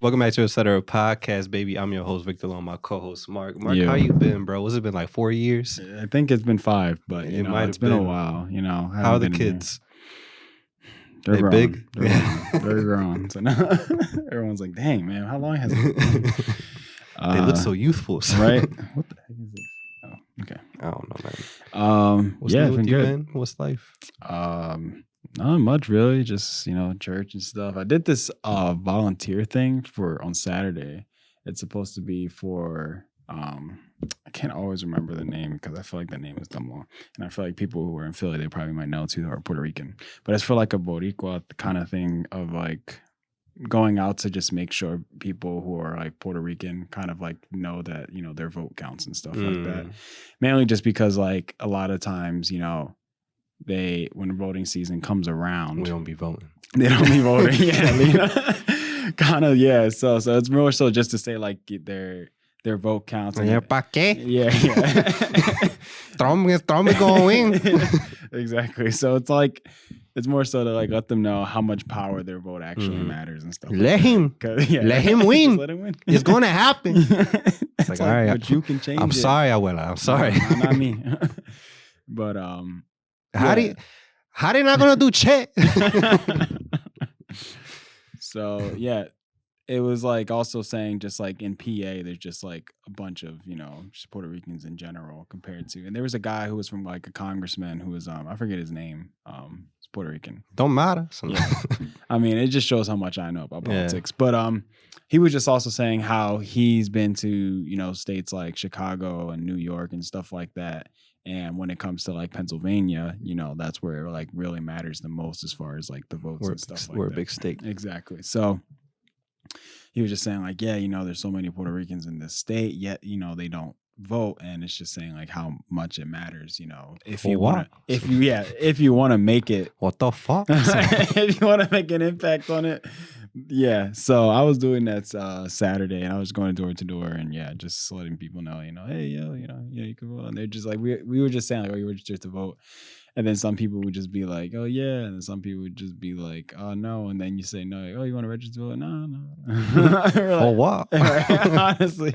Welcome back to Etc. Podcast, baby. I'm your host, Victor Long, my co-host, Mark. Mark, Yeah. how you been, bro? What's it been, like 4 years? I think it's been 5, but It might it's have been a been. while. I How are haven't the been here. kids? They're They grown. big? They're grown. So now everyone's like, "Dang, man, how long has it been?" They look so youthful. right? What the heck is this? Oh, okay. I don't know, man. What's yeah, new it's with been you, good. man? What's life? Not much really. Just church and stuff. I did this volunteer thing on Saturday. It's supposed to be for I can't always remember the name because I feel like the name is dumb long, and I feel like people who are in Philly they probably might know too who are Puerto Rican. But it's for like a Boricua kind of thing of like going out to just make sure people who are like Puerto Rican kind of like know that their vote counts and stuff like that. Mainly just because like a lot of times when voting season comes around, We don't be voting. They don't be voting. Yeah, kind of. Yeah. So it's more so just to say like their vote counts. Yeah, pa' qué? Yeah. Trump is going. Exactly. So it's like it's more so to like let them know how much power their vote actually matters and stuff. Let him. Yeah. Let him win. Just let him win. It's gonna happen. It's like, all right, but you can change I'm it. sorry, Abuela. I'm sorry. No, not me. But How they not gonna do Che? So yeah, it was like also saying just like in PA, there's just like a bunch of just Puerto Ricans in general compared to, and there was a guy who was from like a congressman who was I forget his name, he's Puerto Rican. Don't matter. Yeah. I mean, it just shows how much I know about politics. But he was just also saying how he's been to states like Chicago and New York and stuff like that. And when it comes to like Pennsylvania, that's where it like really matters the most as far as like the votes and stuff like that. We're a big state. Exactly. So he was just saying like, yeah, there's so many Puerto Ricans in this state, yet, they don't vote. And it's just saying like how much it matters, if you want to make it. What the fuck? If you want to make an impact on it. Yeah. So I was doing that Saturday and I was going door to door and just letting people know, hey, you can vote. And they're just like, we were just saying like, oh, you registered to vote. And then some people would just be like, oh, yeah. And then some people would just be like, oh, no. And then you say, no, like, oh, you want to register to vote? No. For what? Honestly.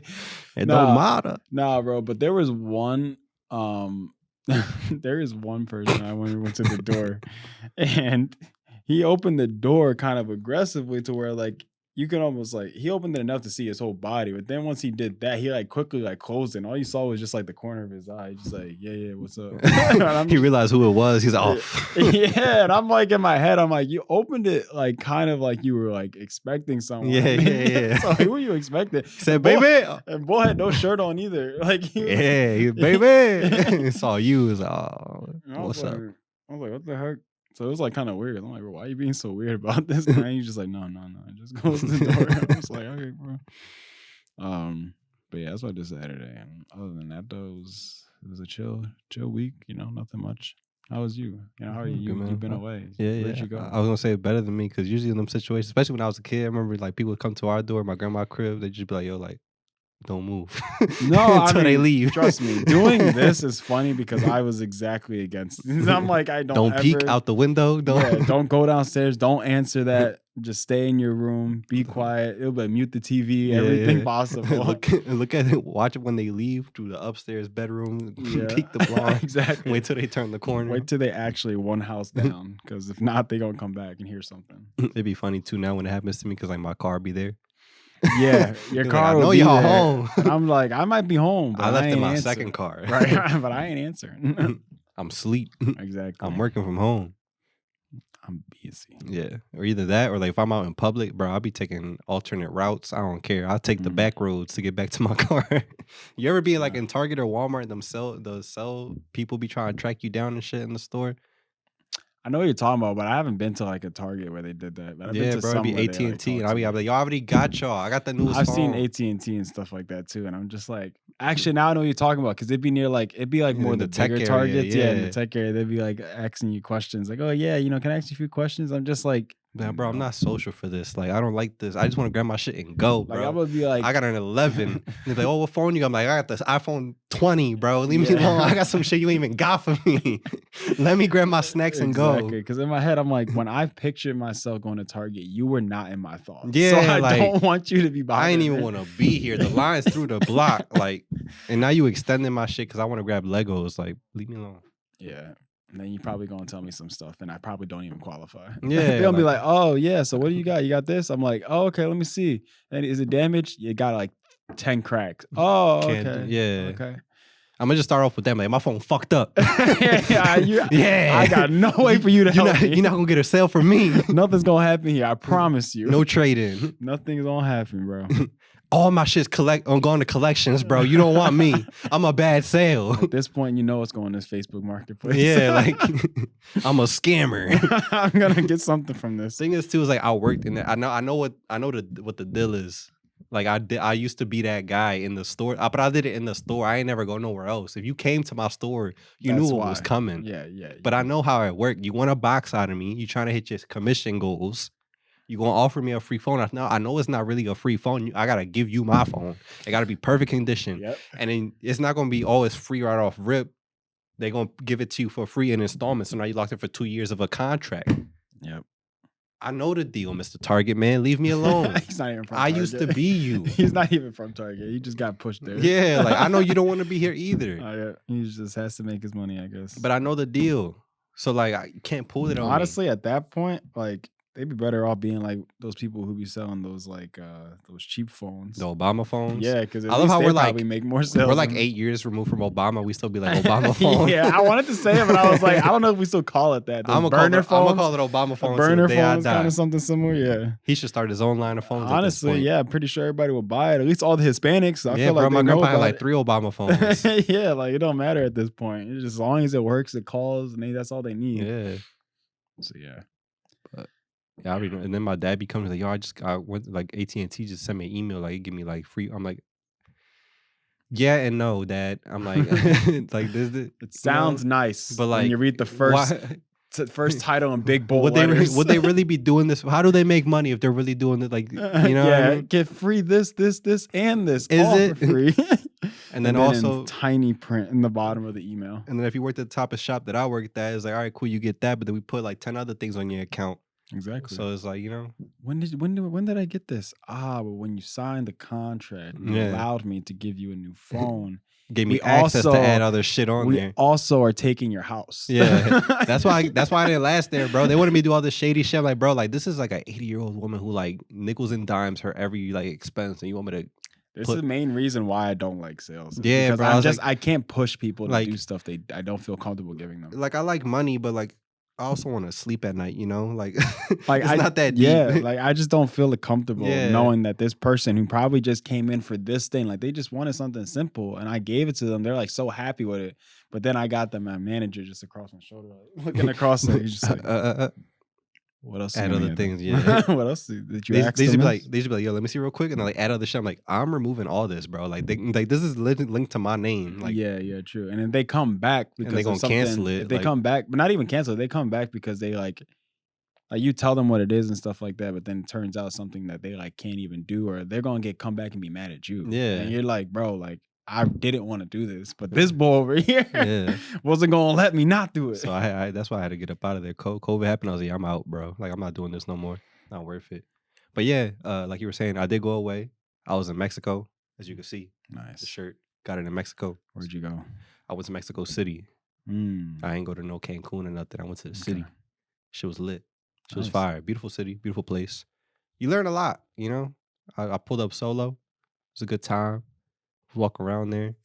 It don't matter. Nah, bro. But there was one, there is one person I went to the door and he opened the door kind of aggressively to where like you can almost like he opened it enough to see his whole body, but then once he did that, he like quickly like closed it. And all you saw was just like the corner of his eye, just like yeah, what's up? He realized who it was. He's off. Yeah, and I'm like in my head, I'm like, you opened it like kind of like you were like expecting someone. Yeah. So who were you expecting? He said, baby, and boy had no shirt on either. Like baby, he saw you. He was like, oh, what's up? I was like, what the heck? So it was like kind of weird. I'm like, bro, why are you being so weird about this? And he's just like, no, just close the door. I was like, okay, bro. But yeah, that's what I did Saturday. And other than that, though, it was a chill week. Nothing much. How was you? How are you? You've been away. Yeah. Where'd you go? I was gonna say better than me because usually in them situations, especially when I was a kid, I remember like people would come to our door, my grandma's crib, they'd just be like, yo, like, don't move. No, until they leave. Trust me, doing this is funny because I was exactly against it. I'm like, I don't peek out the window. Don't go downstairs. Don't answer that. Just stay in your room. Be quiet. It'll be mute the TV. Everything possible. Look at it. Watch it when they leave through the upstairs bedroom. Peek the blind. Exactly. Wait till they turn the corner. Wait till they actually one house down. Because if not, they gonna come back and hear something. It'd be funny too now when it happens to me because like my car be there. Yeah, your car. Like, I know y'all home. I'm like, I might be home. But I left in my answering. second car. Right, but I ain't answering. I'm asleep. Exactly. I'm working from home. I'm busy. Yeah, or either that, or like if I'm out in public, bro, I'll be taking alternate routes. I don't care. I'll take the back roads to get back to my car. You ever be like in Target or Walmart? The sell people be trying to track you down and shit in the store. I know what you're talking about, but I haven't been to like a Target where they did that. But I've been to bro, it'd be AT&T, and I'll be like, yo, I already got y'all. I got the newest I've phone. seen AT&T and stuff like that too, and I'm just like, actually, now I know what you're talking about because it'd be near like more the tech bigger area, Targets, yeah. In the tech area, they'd be like asking you questions, like, oh yeah, can I ask you a few questions? I'm just like, Man, you bro, I'm know? not social for this. Like, I don't like this. I just want to grab my shit and go, Like bro. I'm gonna be like, I got an 11. And they're like, oh, what phone you got? I'm like, I got this iPhone 20, bro. Leave me Yeah. alone. I got some shit you ain't even got for me. Let me grab my snacks and go. Exactly. Because in my head, I'm like, when I pictured myself going to Target, you were not in my thoughts. So Yeah, I like, don't want you to be bothered. I ain't even want to be here. The line's through the block. Like, and now you extending my shit because I want to grab Legos. Like, leave me alone. Yeah. And then you probably gonna tell me some stuff, and I probably don't even qualify. Yeah, They'll be like- like, "Oh yeah, so what do you got? You got this?" I'm like, "Oh okay, let me see. And is it damaged? You got like 10 cracks. Oh Can't okay, do- yeah. okay. I'm gonna just start off with them. Like, my phone fucked up. Yeah, I got no way for you to help me. You're not gonna get a sale from me. Nothing's gonna happen here. I promise you. No trade-in. Nothing's gonna happen, bro. All my shit's I'm going to collections, bro. You don't want me. I'm a bad sale. At this point, you know it's going to this Facebook Marketplace. Yeah, like I'm a scammer. I'm gonna get something from this. Thing is too is like I worked in it. I know what the deal is. Like I used to be that guy in the store, but I did it in the store. I ain't never go nowhere else. If you came to my store, you That's knew what was why. coming. Yeah, yeah. But I know how it worked. You want a box out of me. You trying to hit your commission goals. You gonna offer me a free phone? I know it's not really a free phone. I gotta give you my phone. It gotta be perfect condition. Yep. And then it's not gonna be it's free right off rip. They're gonna give it to you for free in installments. So now you locked in for 2 years of a contract. Yep. I know the deal, Mr. Target, man. Leave me alone. He's not even from I Target. used to be you. He's not even from Target. He just got pushed there. Yeah, like I know you don't want to be here either. Yeah. He just has to make his money, I guess. But I know the deal. So like I can't pull it on me. Honestly, at that point, like they'd be better off being like those people who be selling those like those cheap phones. The Obama phones. Yeah, because I love how we're like make more sales. We're like than- 8 years removed from Obama. We still be like Obama phone. Yeah, I wanted to say it, but I was like, I don't know if we still call it that. I'm Those gonna burner call phones. it Obama phone. Burner till the day I phones, die. kind of something similar. Yeah. He should start his own line of phones. Honestly, yeah, I'm pretty sure everybody will buy it. At least all the Hispanics. I Yeah, feel bro. like My they know grandpa had about like it. 3 Obama phones. Yeah, like it don't matter at this point. It's just as long as it works, it calls, and that's all they need. Yeah. So yeah. Yeah, and then my dad becomes like, yo, I went like AT&T just sent me an email like give me like free. I'm like, yeah and no, Dad. I'm like, like this. It sounds nice, but when like you read the first first title in big bold letters. Would they really be doing this? How do they make money if they're really doing it? Like, you know, yeah, what I mean? get free this, and this. Is all it? for free? And then in also tiny print in the bottom of the email. And then if you worked at the top of shop that I worked at, it's like, all right, cool, you get that, but then we put like 10 other things on your account. Exactly. So it's like, you know, when did I get this? But when you signed the contract, you Yeah. allowed me to give you a new phone. gave me We access also- to add other shit on We there. also are taking your house. Yeah, that's why I didn't last there, bro. They wanted me to do all this shady shit. I'm like, bro, like this is like an 80-year-old woman who like nickels and dimes her every like expense, and you want me to This put- is the main reason why I don't like sales. Yeah, because bro, I was I can't push people to like- do stuff I don't feel comfortable giving them. like I like money, but like I also want to sleep at night, you know? Like, Like it's not that deep. Yeah, like I just don't feel comfortable Yeah. knowing that this person who probably just came in for this thing, like they just wanted something simple, and I gave it to them. They're like so happy with it, but then I got my manager just across my shoulder, like, looking across. Like, he's just like, what else? add you other need? things, yeah. What else did you They ask? used to them be this? like, yo, let me see real quick, and then like add other shit. I'm like, I'm removing all this, bro. Like, this is linked to my name. Like, yeah, true. And then they come back because they of gonna something- cancel it, If they like- come back, but not even cancel it. They come back because they like you tell them what it is and stuff like that. But then it turns out something that they like can't even do, or they're gonna come back and be mad at you. Yeah. and you're like, bro, like I didn't want to do this, but this boy over here Yeah. wasn't gonna let me not do it. So I that's why I had to get up out of there. COVID happened. I was like, I'm out, bro. Like, I'm not doing this no more. Not worth it. But yeah, like you were saying, I did go away. I was in Mexico, as you can see. The Nice. shirt got it in Mexico. Where'd you go? I went to Mexico City. Mm, I ain't go to no Cancun or nothing. I went to the city. okay. Shit was lit. Shit was Nice. fire. Beautiful city, beautiful place. You learn a lot, you know. I pulled up solo. It was a good time. Walk around there.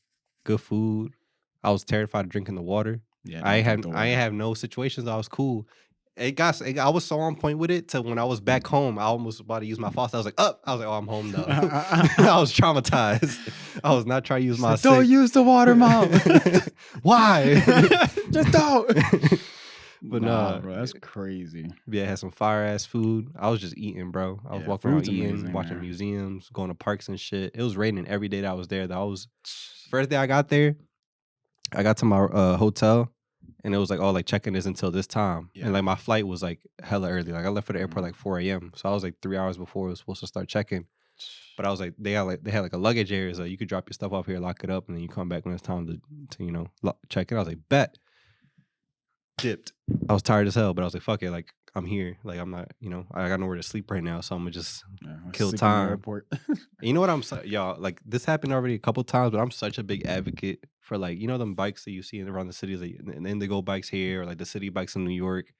Good food. I was terrified of drinking the water. Yeah, I ain't don't drink the have water. no situations. I was cool. I was so on point with it till when I was back home, I almost about to use my faucet. I was like, up. I was like, oh, I'm home though. I was traumatized. I was not trying to use my Don't use the water, mom. Why? Just don't. But nah, nah, bro, that's crazy. Yeah, I had some fire ass food. I was just eating, bro. I was Yeah, walking around food's eating, amazing, watching man. museums, going to parks and shit. It was raining every day that I was there. First day I got there, I got to my hotel. and it was like, oh, like check-in is until this time, Yeah. and like my flight was like hella early. Like I left for the airport Mhm. like 4 a.m. So I was like 3 hours before it was supposed to start checking. But I was like, they had like a luggage area, so you could drop your stuff off here, lock it up, and then you come back when it's time to check in. I was like, bet. Dipped. I was tired as hell, but I was like, fuck it, like I'm here, like I'm not, I got nowhere to sleep right now, so I'm gonna just Yeah, kill sleep in the time. airport. And you know what y'all, like this happened already a couple times, but I'm such a big advocate for like them bikes that you see around the cities, like and Indigo bikes here, or like the city bikes in New York,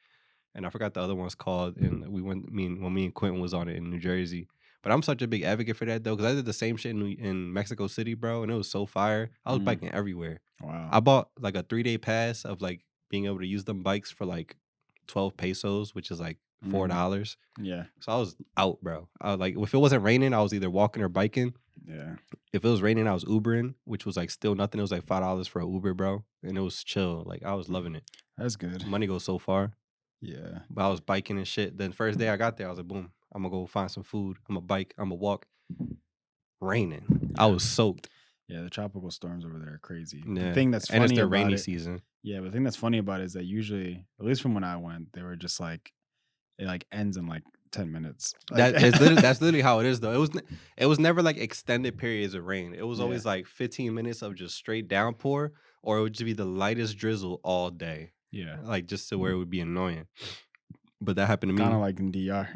and I forgot the other one's called. And we went, me and Quentin was on it in New Jersey. But I'm such a big advocate for that though, because I did the same shit in Mexico City, bro, and it was so fire. I was Mm, biking everywhere. wow. I bought like a 3-day pass of like being able to use them bikes for like 12 pesos, which is like Mm, $4. yeah. So I was out, bro. I was like, if it wasn't raining, I was either walking or biking. Yeah. If it was raining, I was Ubering, which was like still nothing. It was like $5 for an Uber, bro, and it was chill. Like I was loving it. That's good. Money goes so far. Yeah. But I was biking and shit. Then first day I got there, I was like, boom, I'm gonna go find some food. I'm gonna bike. I'm gonna walk. Raining. I Yeah. was soaked. Yeah, the tropical storms over there are crazy. The Yeah, thing that's and it's funny their about rainy it, season. yeah, but the thing that's funny about it is that usually, at least from when I went, they were just like it like ends in like 10 minutes. Like That's literally how it is though. It was never like extended periods of rain. It was yeah, always like 15 minutes of just straight downpour, or it would just be the lightest drizzle all day, yeah. like just to where it would be annoying. But that happened to Kind of me. like in DR.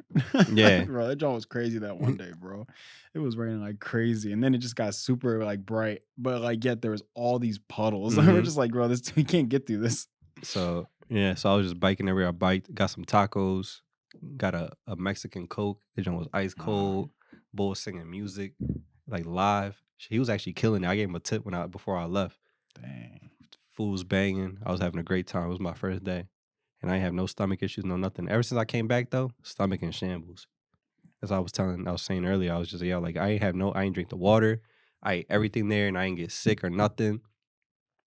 Yeah. Bro, that joint was crazy that one day, bro. It was raining like crazy. And then it just got super like bright. But like yet there was all these puddles. We're hmm just like, bro, this we can't get through this. So yeah, so I was just biking everywhere. I biked, got some tacos, got a Mexican Coke. The joint was ice cold. Bull was singing music, like live. He was actually killing it. I gave him a tip before I left. Dang. Food was banging. I was having a great time. It was my first day, and I ain't have no stomach issues, no nothing. Ever since I came back though, stomach in shambles. As I was saying earlier, I was just like I ain't drink the water. I ate everything there, and I ain't get sick or nothing.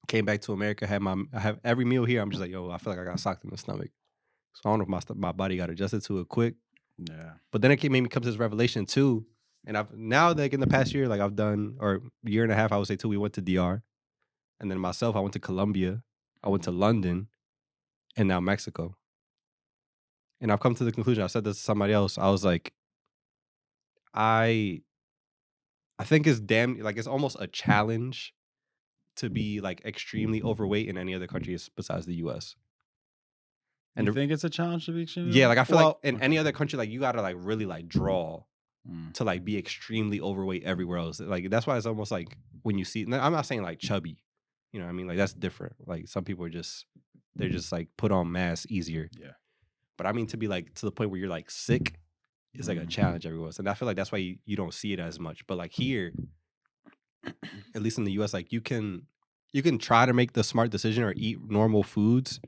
Came back to America, I have every meal here. I'm just like, yo, I feel like I got socked in the stomach. So I don't know if my body got adjusted to it quick. Yeah. But then made me come to this revelation too. And I've now, like in the past year, like I've done, or year and a half, I would say too, we went to DR. And then myself, I went to Colombia, I went to London, and now Mexico. And I've come to the conclusion, I said this to somebody else. I was like, I I think it's it's almost a challenge to be like extremely overweight in any other countries besides the US. And You think it's a challenge to be yeah, extremely like I feel like well? in any other country, like you gotta like really like draw Mm, to like be extremely overweight everywhere else. Like that's why it's almost like when you see, I'm not saying like chubby, you know what I mean? Like that's different. Like some people they're just like put on mass easier. yeah. But I mean to be like to the point where you're like sick is like a Mm, challenge everywhere else. And I feel like that's why you don't see it as much. But like here, at least in the US, like you can try to make the smart decision or eat normal foods.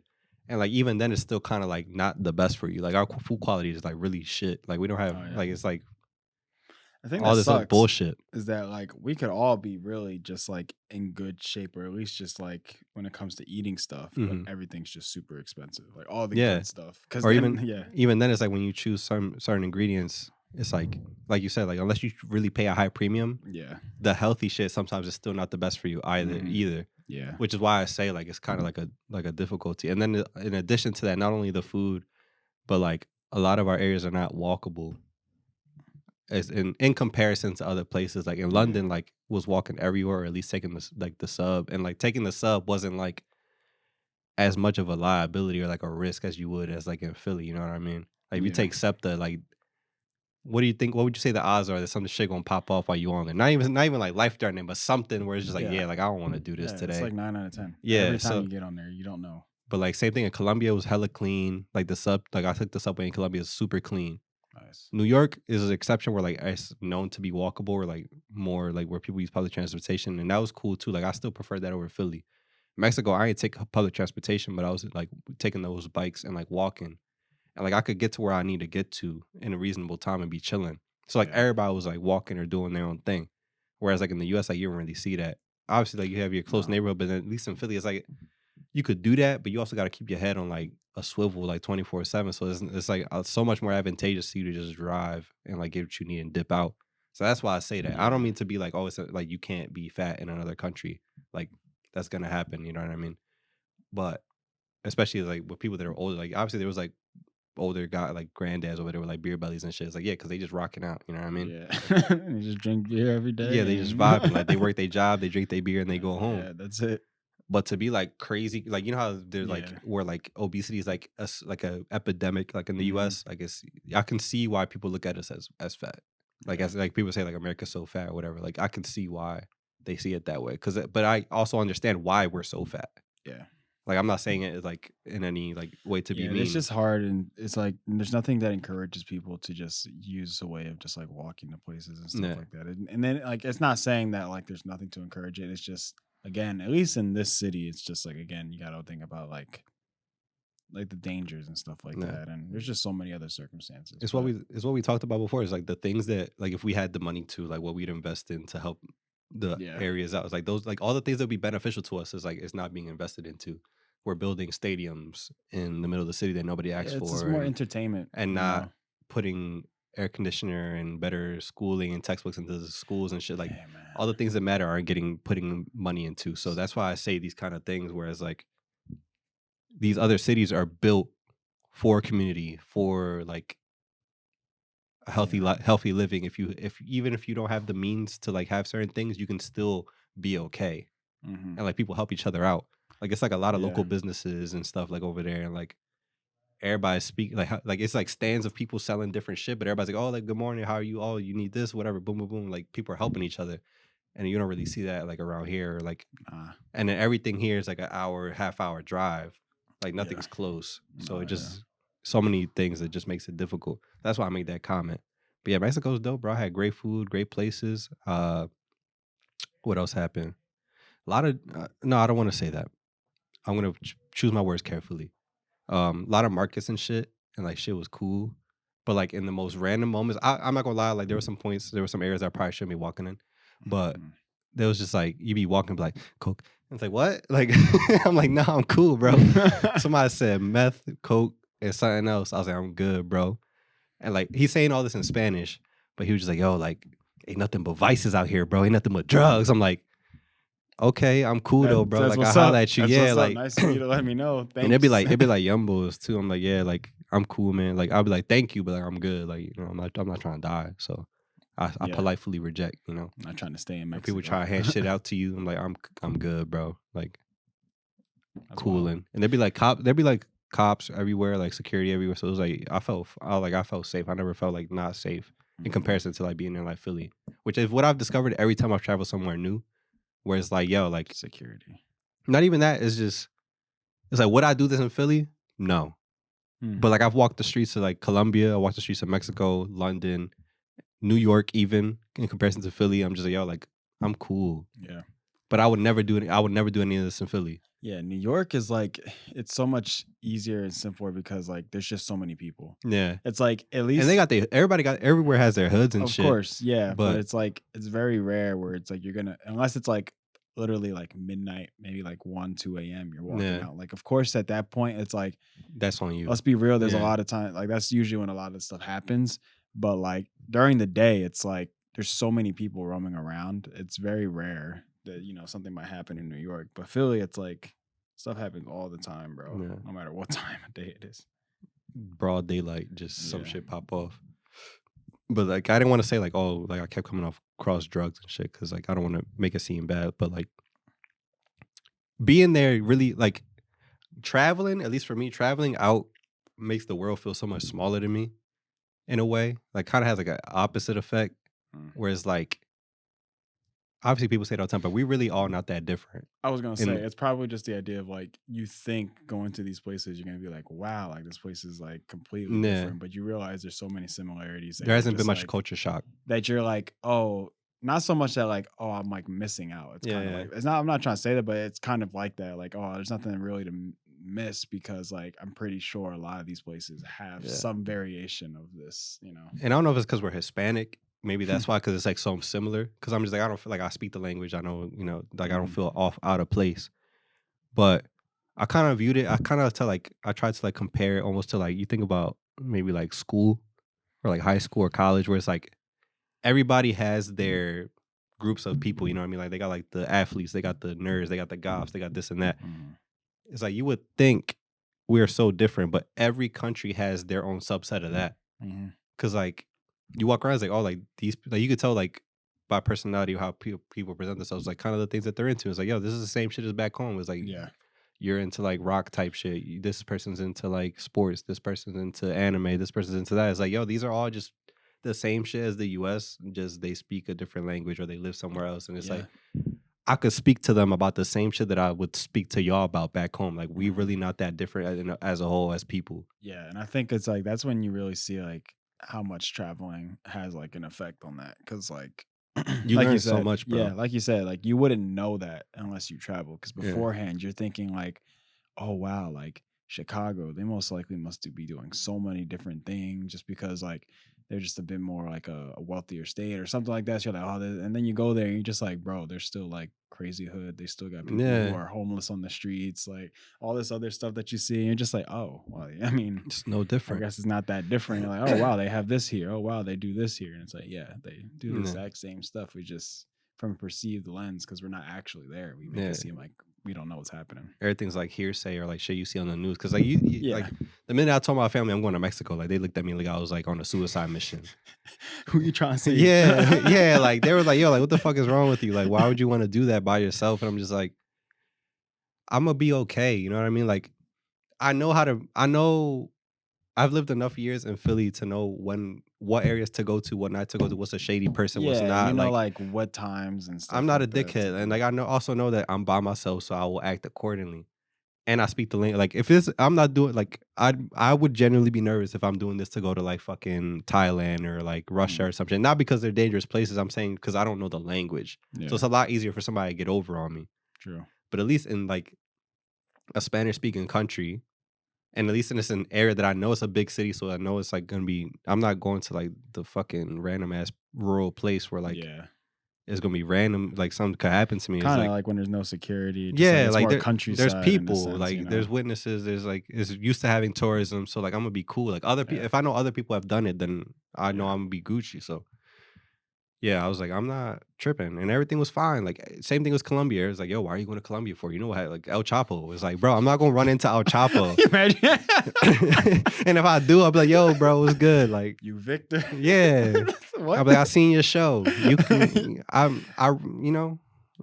And like even then it's still kind of like not the best for you. Like our food quality is like really shit. Like we don't have oh yeah. like it's like I think all that this other sucks bullshit. is that like we could all be really just like in good shape, or at least just like when it comes to eating stuff, but hmm everything's just super expensive. Like all the Yeah. good stuff. Cause Or then yeah. even then it's like when you choose some certain ingredients, it's like you said, like unless you really pay a high premium, Yeah. the healthy shit sometimes is still not the best for you Mhm. either. Yeah. Which is why I say like it's kind of like a difficulty. And then in addition to that, not only the food, but like a lot of our areas are not walkable as in comparison to other places. Like in Yeah. London, like was walking everywhere, or at least taking the sub, and like taking the sub wasn't like as much of a liability or like a risk as you would as like in Philly. You know what I mean? Like if you Yeah. take SEPTA, like what do you think? What would you say the odds are that some shit gonna pop off while you on there? Not even like life threatening, but something where it's just like, Yeah. yeah, like I don't want to do this Yeah. It's today. like 9 out of 10. Yeah. Every time So, you get on there, you don't know. but like same thing in Colombia was hella clean. Like like I took the subway in Colombia is super clean. Nice. New York is an exception where like it's known to be walkable, or like more like where people use public transportation, and that was cool too. Like I still prefer that over Philly. Mexico, I ain't take public transportation, but I was like taking those bikes and like walking, and like I could get to where I need to get to in a reasonable time and be chilling. So like Yeah. everybody was like walking or doing their own thing, whereas like in the US, like you don't really see that. Obviously, like you have your close No. neighborhood, but at least in Philly, it's like you could do that, but you also got to keep your head on like a swivel like 24/7. So it's like so much more advantageous to you to just drive and like get what you need and dip out. So that's why I say that. I don't Yeah. mean to be like, oh, like you can't be fat in another country. Like that's gonna happen. You know what I mean? But especially like with people that are older. Like obviously there was like older guy like granddads or whatever, like beer bellies and shit. It's like yeah, because they just rocking out. You know what I mean? Yeah. You just drink beer every Yeah, day they just and vibing. Like they work their job, they drink their beer, and they go home. yeah, that's it. But to be like crazy, like you know how there's like Yeah. where like obesity is like like a epidemic, like in the Mhm. U.S. I guess I can see why people look at us as fat. Like Yeah. as like people say like America's so fat or whatever. Like I can see why they see it that way. But I also understand why we're so fat. Yeah. Like I'm not saying it as like in any like way to be Yeah, it's mean. just hard, and it's like there's nothing that encourages people to just use a way of just like walking to places and stuff Yeah, like that. And then like it's not saying that like there's nothing to encourage it. It's just again, at least in this city, it's just like again, you got to think about like the dangers and stuff like yeah. that. And there's just so many other circumstances. But It's what we talked about before. Is like the things that like if we had the money to like what we'd invest in to help the yeah, areas out. It's like those like all the things that would be beneficial to us is like it's not being invested into. We're building stadiums in the middle of the city that nobody yeah, asked it's just for more entertainment, and you not know. putting air conditioner and better schooling and textbooks into the schools and shit. Like Hey man, all the things that matter aren't getting putting money into. So that's why I say these kind of things. Whereas like these other cities are built for community, for like a healthy yeah, healthy living. If even if you don't have the means to like have certain things, you can still be okay. hmm, And like people help each other out. Like it's like a lot of yeah, local businesses and stuff like over there, and like everybody speak like like it's like stands of people selling different shit, but everybody's like, oh, like good morning, how are you? Oh, you need this, whatever, boom, boom, boom. Like people are helping each other, and you don't really see that like around here, like, nah, and then everything here is like an hour, half hour drive, like yeah, nothing's close. So no, it yeah. just so many things that just makes it difficult. That's why I made that comment. But yeah, Mexico's dope, bro. I had great food, great places. What else happened? A lot of no, I don't want to say that. I'm gonna choose my words carefully. A lot of markets and shit, and like shit was cool. But like in the most random moments, I'm not gonna lie. Like there were some points, there were some areas I probably shouldn't be walking in, but Mhm. there was just like you be walking, be like coke. And it's like what? Like I'm like, no, I'm cool, bro. Somebody said meth, coke, and something else. I was like, I'm good, bro. And like he's saying all this in Spanish, but he was just like, yo, like ain't nothing but vices out here, bro. Ain't nothing but drugs. I'm like, okay, I'm cool though, bro. That's Like I what's holla up. at you, That's yeah, what's up. like. Nice of you to let me know. And Thanks. it'd be like yumbos too. I'm like, yeah, like I'm cool, man. Like I'll be like, thank you, but like I'm good. Like, you know, I'm not trying to die. So I Yeah, politely reject, you know. I'm not trying to stay in If people Mexico. try to hand shit out to you, I'm like, I'm good, bro. Like That's wild. cooling. And there'd be like cops everywhere, like security everywhere. So it was like I felt safe. I never felt like not safe in Mhm. comparison to like being in like Philly. Which is what I've discovered every time I've traveled somewhere new. Where it's like, yo, like Security. not even that, it's just it's like would I do this in Philly? No. Hmm. But like I've walked the streets of like Colombia, I walked the streets of Mexico, London, New York, even in comparison to Philly. I'm just like, yo, like I'm cool. Yeah. But I would never do it. I would never do any of this in Philly. Yeah. New York is like it's so much easier and simpler because like there's just so many people. Yeah. It's like at And they least got everybody got everywhere has their hoods and of shit. course, yeah, but But it's like it's very rare where it's like you're gonna unless it's like literally like midnight, maybe like 1, 2 a.m. You're walking yeah, out. Like of course at that point it's like that's on you. let's be real, there's a Yeah. lot of time like that's usually when a lot of stuff happens. But like during the day, it's like there's so many people roaming around. It's very rare that, something might happen in New York. But Philly, it's like stuff happens all the time, bro. Yeah. No matter what time of day it is. Broad daylight, just some Yeah. shit pop off. But like I didn't want to say like, oh, like I kept coming off cross drugs and shit, because like I don't want to make it seem bad. But like being there really like traveling, at least for me, traveling out makes the world feel so much smaller to me in a way. Like kind of has like an opposite effect. Mm. Whereas like obviously people say it all the time, but we really are not that different. I was gonna say And it's probably just the idea of like you think going to these places you're gonna be like, wow, like this place is like completely yeah, different, but you realize there's so many similarities that there you're hasn't been just much like culture shock. that you're like, oh, not so much that like, oh, I'm like missing out. It's Yeah, kind of yeah, like it's not. I'm not trying to say that, but it's kind of like that. Like, oh, there's nothing really to miss because like I'm pretty sure a lot of these places have yeah. some variation of this. And I don't know if it's because we're Hispanic. Maybe that's why, because it's like so similar. Because I'm just like I don't feel like I speak the language. I know, like I don't feel off out of place. But I kind of viewed it. I kind of I tried to like compare it almost to like you think about maybe like school or like high school or college, where it's like everybody has their groups of people. You know what I mean? Like they got like the athletes, they got the nerds, they got the goths, they got this and that. Mhm. It's like you would think we are so different, but every country has their own subset of that. Mhm. Cause like you walk around, it's like, oh, like these, like you could tell like by personality how people present themselves, like kind of the things that they're into. It's like, yo, this is the same shit as back home. It's like Yeah. you're into like rock type shit. This person's into like sports. This person's into anime. This person's into that. It's like, yo, these are all just the same shit as the U.S. Just they speak a different language or they live somewhere else, and it's Yeah. like I could speak to them about the same shit that I would speak to y'all about back home. Like we Mhm. really not that different as a whole as people. Yeah, and I think it's like that's when you really see like how much traveling has like an effect on that because like You like you learn so said, much, yeah, bro. like you said, like you wouldn't know that unless you travel because Yeah. beforehand you're thinking like, oh wow, like Chicago, they most likely must be doing so many different things just because like they're just a bit more like a wealthier state or something like that. So you're like, oh, and then you go there and you're just like, bro, they're still like crazy hood. They still got people who Yeah. are homeless on the streets, like all this other stuff that you see. And you're just like, oh, well, I mean, It's no I different. guess it's not that different. You're like, oh wow, they have this here. Oh wow, they do this here. And it's like, yeah, they do the Yeah. exact same stuff. We just from a perceived lens because we're not actually there. We make Yeah. it seem like we don't know what's happening. Everything's like hearsay or like shit you see on the news. Cause like you Yeah. like the minute I told my family I'm going to Mexico, like they looked at me like I was like on a suicide mission. Who you trying to say? Yeah, yeah. Like they were like, yo, like what the fuck is wrong with you? Like, why would you want to do that by yourself? And I'm just like, I'm gonna be okay. You know what I mean? Like, I know I've lived enough years in Philly to know what areas to go to, what not to go to, what's a shady person, what's Yeah, not. you know, Like like what times and stuff. I'm not a like that to dickhead. And do. like also know that I'm by myself, so I will act accordingly. And I speak the language. Like if it's I'm not doing like I would genuinely be nervous if I'm doing this to go to like fucking Thailand or like Russia Mm. or something. Not because they're dangerous places. I'm saying because I don't know the language. Yeah, So it's a lot easier for somebody to get over on me. true. But at least in like a Spanish speaking country, and at least in this an area that I know it's a big city, so I know it's like gonna be. I'm not going to like the fucking random ass rural place where like Yeah, it's gonna be random. Like something could happen to me. It's kind of like like when there's no security. Just yeah, it's like more there's countryside. in a people, sense, like you know? there's witnesses. There's like it's used to having tourism, so like I'm gonna be cool. Like other people, Yeah. if I know other people have done it, then I know Yeah. I'm gonna be Gucci. So yeah, I was like, I'm not tripping, and everything was fine. Like same thing with Colombia. It was like, yo, why are you going to Colombia for? You know what? Like El Chapo was like, bro, I'm not gonna run into El Chapo. Imagine. And if I do, I'll be like, yo, bro, it was good. Like You Victor. yeah, What? I'll be like, I seen your show. You can, you know,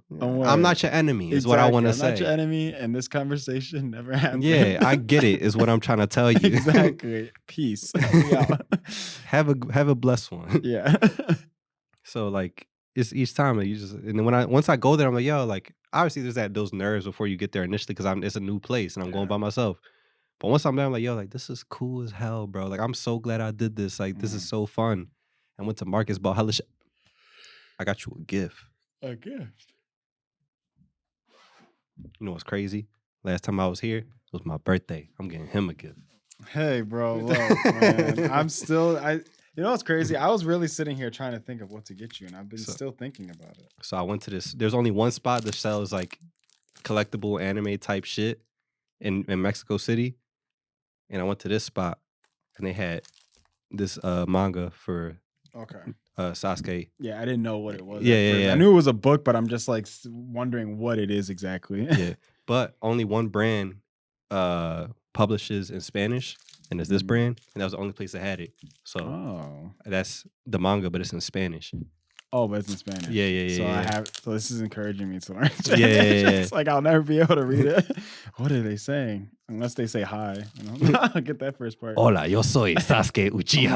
Don't I'm worry. not your enemy. Is what I want to I'm not your say. enemy, and this conversation never happened. Yeah, I get it. Is what I'm trying to tell you. Exactly. Peace. Yeah. Have a blessed one. Yeah. So like it's each time like, you just and then once I go there, I'm like, yo, like obviously there's those nerves before you get there initially because it's a new place and I'm going Yeah. by myself. But once I'm there, I'm like, yo, like this is cool as hell, bro. Like I'm so glad I did this. Like this is so fun. I went to Marcus, bought hella shit. I got you a gift. A gift. You know what's crazy? Last time I was here, it was my birthday. I'm getting him a gift. Hey, bro. Look, man. I'm still. You know what's crazy? I was really sitting here trying to think of what to get you, and I've been still thinking about it. So I went to this. There's only one spot that sells like collectible anime type shit in Mexico City, and I went to this spot, and they had this manga for Okay. Sasuke. Yeah, I didn't know what it was. Yeah, at yeah, first. yeah. I knew it was a book, but I'm just like wondering what it is exactly. Yeah, but only one brand publishes in Spanish, and it's this brand, and that was the only place that had it. So Oh. that's the manga, but it's in Spanish. Oh, but it's in Spanish. Yeah, yeah, yeah. So yeah. So this is encouraging me to learn Yeah, Spanish. yeah, yeah, yeah. It's like I'll never be able to read it. What are they saying? Unless they say hi. You know? I'll get that first part. Hola, yo soy Sasuke I'm Uchiha.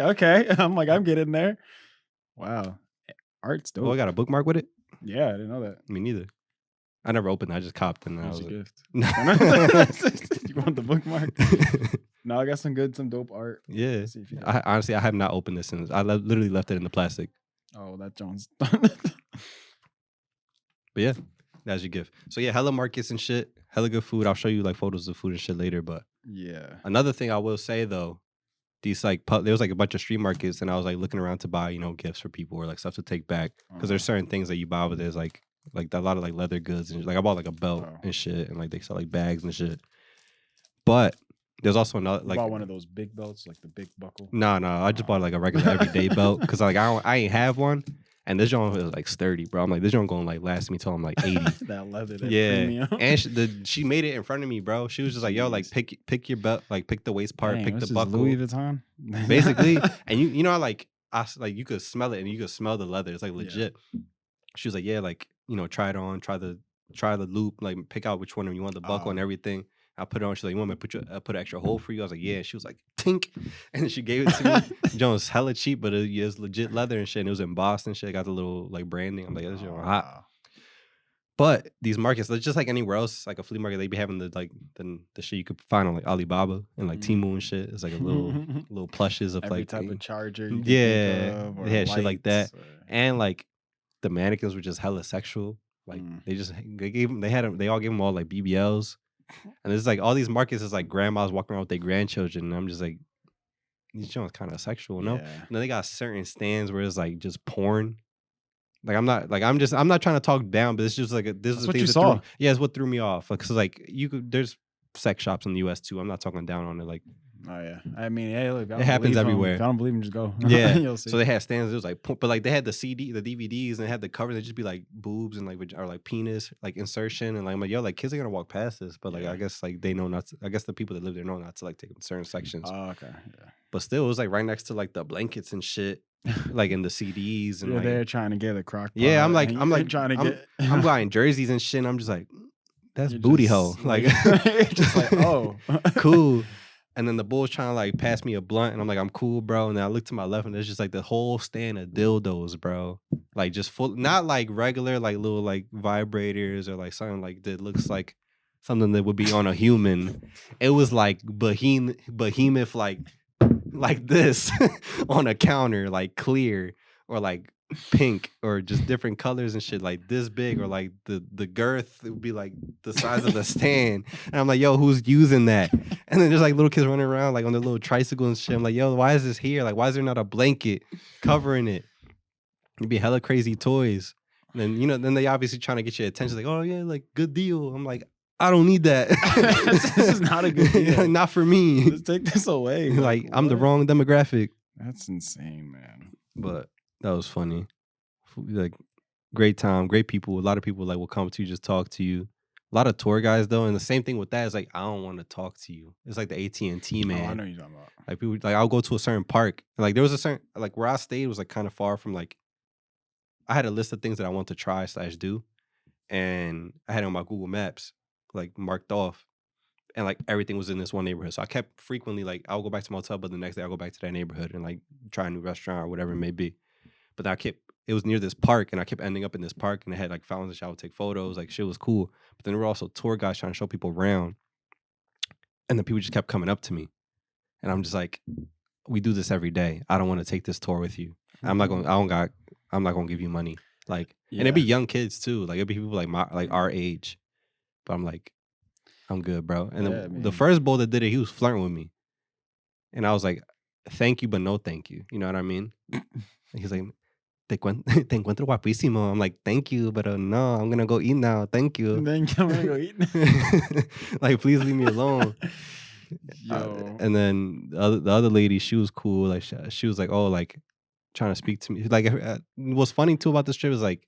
like, okay. I'm like, I'm getting there. Wow. Art's dope. Oh, I got a bookmark with it? Yeah, I didn't know that. Me neither. I never opened it. I just copped and I Here's was a like, gift. You want the bookmark? No, I got some dope art. yeah. Let's see if you have it. Honestly, I have not opened this since I literally left it in the plastic. Oh, that Jones. But yeah, that's your gift. So yeah, hella markets and shit, hella good food. I'll show you like photos of food and shit later. But Yeah. another thing I will say though, these like there was like a bunch of street markets, and I was like looking around to buy gifts for people or like stuff to take back because there's certain things that you buy over there's like a lot of like leather goods and like I bought like a belt and shit, and like they sell like bags and shit. But there's also another like bought one of those big belts, like the big buckle. No, I just bought like a regular everyday belt because like I ain't have one, And this joint was like sturdy, bro. I'm like, this joint gonna like last me till I'm like 80. That leather, that Yeah, premium. and she made it in front of me, bro. She was just like, yo, like Jeez. pick your belt, like pick the waist part, Dang, pick the this is Louis buckle, Vuitton. basically. And you know, like like you could smell it and you could smell the leather. It's like Yeah. legit. She was like, yeah, like you know, try it on, try the loop, like pick out which one you want the buckle and everything. I put it on. She's like, you want me to put an extra hole for you? I was like, yeah. She was like, tink, and then she gave it to me. Jones hella cheap, but it was legit leather and shit. And it was embossed and shit. Got the little like branding. I'm like, this shit hot. Wow. But these markets, they're just like anywhere else, like a flea market, they be having the shit you could find on like Alibaba and like Temu and shit. It's like a little plushes of Every like type of charger you can yeah, think of, or yeah, shit like that. lights, or- And like the mannequins were just hella sexual. Like they all gave them all like BBLs. And it's like all these markets is like grandmas walking around with their grandchildren. And I'm just like, these joints kind of sexual, no? Yeah. And then they got certain stands where it's like just porn. Like I'm not trying to talk down, but it's just like this is That's the what things you that saw. yeah, it's what threw me off. Like, cause like there's sex shops in the U.S. too. I'm not talking down on it. Like, Oh yeah. I mean, hey, look, if I it don't happens believe 'em, everywhere. If I don't believe them, just go. Yeah. You'll see. So they had stands. It was like, but like they had the DVDs, and they had the cover. They just be like boobs and like or like penis like insertion, and like I'm like, yo, like kids are gonna walk past this, but like Yeah. I guess like they know not to. I guess the people that live there know not to like take certain sections. Oh, okay. Yeah. But still, it was like right next to like the blankets and shit, like in the CDs and You're like there trying to get a crock pot. yeah, I'm and like you're trying to get. I'm buying jerseys and shit. And I'm just like, that's You're booty just hole. Like, you're just like, oh, cool. And then the bull's trying to like pass me a blunt, and I'm like, I'm cool, bro. And then I look to my left, and there's just like the whole stand of dildos, bro. Like just full, not like regular, like little like vibrators or like something like that looks like something that would be on a human. It was like behemoth like this on a counter, like clear or like pink or just different colors and shit, like this big, or like the girth would be like the size of the stand. And I'm like, yo, who's using that? And then there's like little kids running around like on their little tricycle and shit. I'm like, yo, why is this here? Like, why is there not a blanket covering it? It'd be hella crazy toys. And then then they obviously trying to get your attention, like, oh yeah, like good deal. I'm like, I don't need that. This is not a good deal. Not for me. Just take this away. Like I'm the what? wrong demographic. That's insane, man. But that was funny. Like great time, great people. A lot of people like will come to you, just talk to you. A lot of tour guys though, and the same thing with that is like I don't want to talk to you. It's like the AT&T man. Oh, I know you're talking about. Like people, like I'll go to a certain park. And like there was a certain like where I stayed was like kind of far from like. I had a list of things that I want to try / do, and I had it on my Google Maps like marked off, and like everything was in this one neighborhood. So I kept frequently like I'll go back to my hotel, but the next day I'll go back to that neighborhood and like try a new restaurant or whatever it may be. But I kept it was near this park, and I kept ending up in this park, and it had like fountains and shit. I would take photos, like shit was cool. But then there were also tour guys trying to show people around, and then people just kept coming up to me, and I'm just like, we do this every day. I don't want to take this tour with you. I'm not gonna give you money. Like, and it'd be young kids too. Like it'd be people like our age. But I'm like, I'm good, bro. And the first bull that did it, he was flirting with me, and I was like, thank you, but no thank you. You know what I mean? And he's like, te encuentro guapísimo. I'm like, thank you, but no, I'm gonna go eat now. Thank you. Then I'm gonna go eat. Like, please leave me alone. Yo. And then the other lady, she was cool. Like she was like, oh, like trying to speak to me. Like what's funny too about this trip is like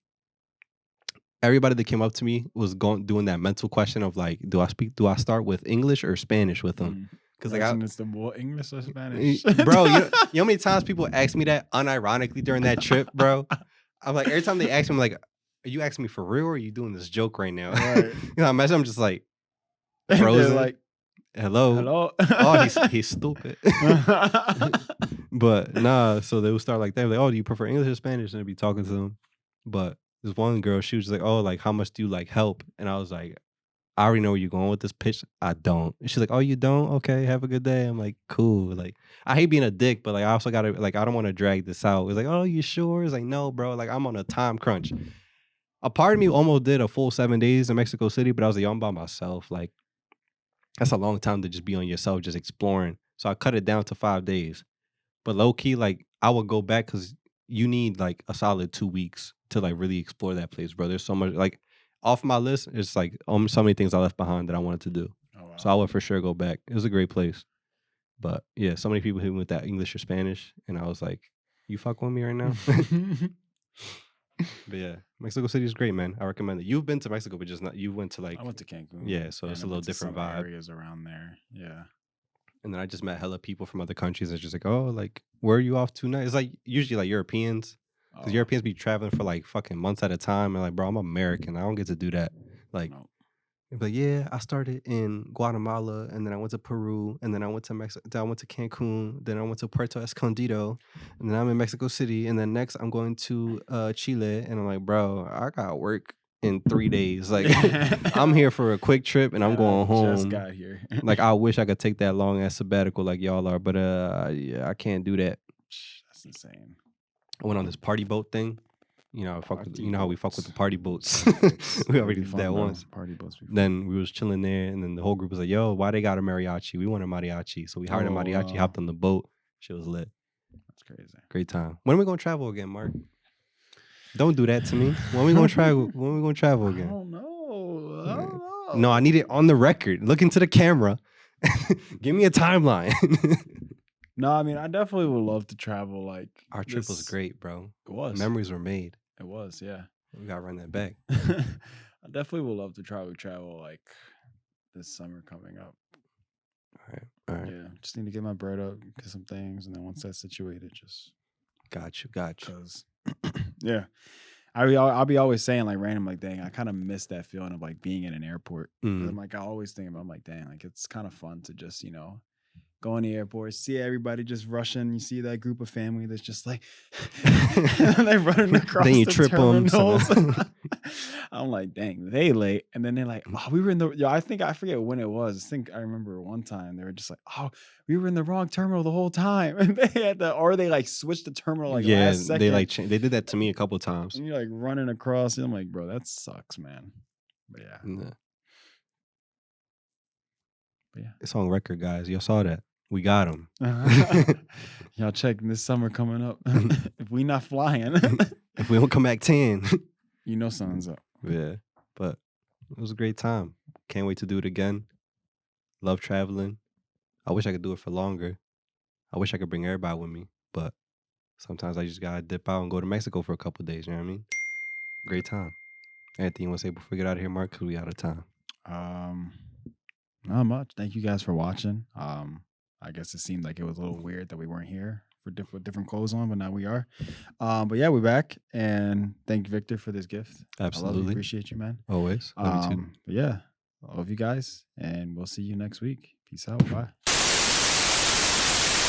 everybody that came up to me was doing that mental question of like, do I start with English or Spanish with them? Because like it's the more English or Spanish, bro. You know how many times people ask me that unironically during that trip, bro? I'm like, every time they ask me, I'm like, are you asking me for real or are you doing this joke right now? Right. You know, imagine I'm just like frozen. Like, hello. Oh, he's stupid. But nah, so they would start like that. Like, oh, do you prefer English or Spanish? And I'd be talking to them. But this one girl, she was just like, oh, like how much do you like help? And I was like, I already know where you're going with this pitch. I don't. And she's like, oh, you don't? Okay, have a good day. I'm like, cool. Like, I hate being a dick, but like I also gotta like I don't want to drag this out. It's like, oh, you sure? It's like, no, bro. Like I'm on a time crunch. A part of me almost did a full 7 days in Mexico City, but I was like, yo, I'm by myself. Like, that's a long time to just be on yourself, just exploring. So I cut it down to 5 days. But low key, like I would go back because you need like a solid 2 weeks to like really explore that place, bro. There's so much like off my list. It's like so many things I left behind that I wanted to do. Oh, wow. So I would for sure go back. It was a great place. But yeah, so many people hit me with that English or Spanish, and I was like, you fuck with me right now? But yeah, Mexico City is great, man. I recommend it. You've been to Mexico, but just not. You went to I like went to Cancun. yeah, so Yeah, it's and a I've little been to different some vibe. areas around there. Yeah. And then I just met hella people from other countries. It's just like, oh, like where are you off to next? It's like usually like Europeans, because Oh, Europeans be traveling for like fucking months at a time. And like, bro, I'm American. I don't get to do that. Like, no. but yeah, I started in Guatemala, and then I went to Peru, and then I went to Mexico. Then I went to Cancun. Then I went to Puerto Escondido, and then I'm in Mexico City. And then next I'm going to Chile, and I'm like, bro, I got work in 3 days. Like, I'm here for a quick trip, and I'm And I going just home. got here. Like, I wish I could take that long ass sabbatical like y'all are, but yeah, I can't do that. That's insane. I went on this party boat thing. You know, you know how we fuck with the party boats. We already did that once. Party boats before. Then we was chilling there, and then the whole group was like, "Yo, why they got a mariachi? We want a mariachi." So we hired a Oh, mariachi, wow. hopped on the boat. Shit was lit. That's crazy. Great time. When are we gonna travel again, Mark? Don't do that to me. When we gonna travel? When we gonna travel I again? don't know. I Yeah. don't know. No, I need it on the record. Look into the camera. Give me a timeline. No, I mean, I definitely would love to travel. Like Our trip was this- great, bro. It was. Memories were made. It was, yeah. We gotta run that back. I definitely would love to travel like this summer coming up. All right. Yeah, just need to get my bread up, get some things, and then once that's situated, just Got you. because, yeah, I'll be always saying like random like, dang, I kind of miss that feeling of like being in an airport. 'Cause Mm. I'm like, I always think about, I'm like, dang, like it's kind of fun to just go in the airport, see everybody just rushing. You see that group of family that's just like they're running across Then you the trip 'em, so- terminals. I'm like, dang, they late. And then they're like, oh, we were in the. I forget when it was. I remember one time they were just like, oh, we were in the wrong terminal the whole time, and they had or they like switched the terminal like yeah, last second. they like they did that to me a couple times. and you're like running across. And I'm like, bro, that sucks, man. But yeah, Yeah. but yeah. It's on record, guys. Y'all saw that. We got him. Y'all checking this summer coming up. If we not flying, If we don't come back 10. you know something's up. Yeah. But it was a great time. Can't wait to do it again. Love traveling. I wish I could do it for longer. I wish I could bring everybody with me. But sometimes I just gotta dip out and go to Mexico for a couple days. You know what I mean? Great time. Anything you want to say before we get out of here, Mark? Because we out of time. Not much. Thank you guys for watching. I guess it seemed like it was a little weird that we weren't here for different clothes on, but now we are. But yeah, we're back, and thank you, Victor, for this gift. I love you. Absolutely. Appreciate you, man. Always. Love you too. But yeah, I love you guys, and we'll see you next week. Peace out. Bye.